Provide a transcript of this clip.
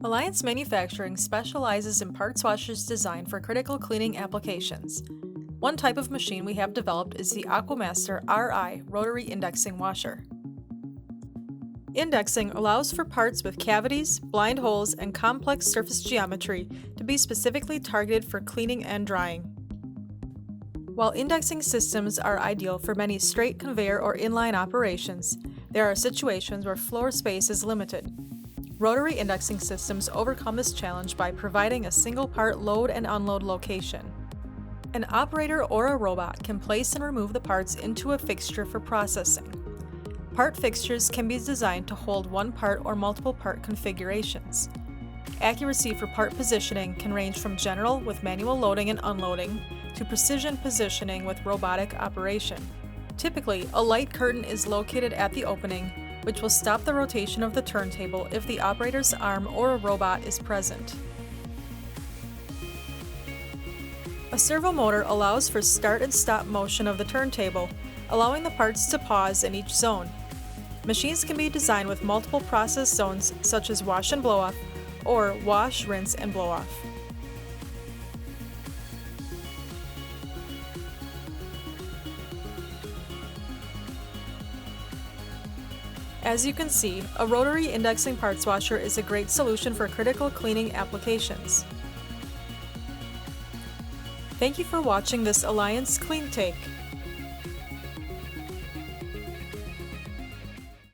Alliance Manufacturing specializes in parts washers designed for critical cleaning applications. One type of machine we have developed is the Aquamaster RI rotary indexing washer. Indexing allows for parts with cavities, blind holes, and complex surface geometry to be specifically targeted for cleaning and drying. While indexing systems are ideal for many straight conveyor or inline operations, there are situations where floor space is limited. Rotary indexing systems overcome this challenge by providing a single part load and unload location. An operator or a robot can place and remove the parts into a fixture for processing. Part fixtures can be designed to hold one part or multiple part configurations. Accuracy for part positioning can range from general with manual loading and unloading to precision positioning with robotic operation. Typically, a light curtain is located at the opening, which will stop the rotation of the turntable if the operator's arm or a robot is present. A servo motor allows for start and stop motion of the turntable, allowing the parts to pause in each zone. Machines can be designed with multiple process zones such as wash and blow off, or wash, rinse, and blow off. As you can see, a rotary indexing parts washer is a great solution for critical cleaning applications. Thank you for watching this Alliance Clean Take.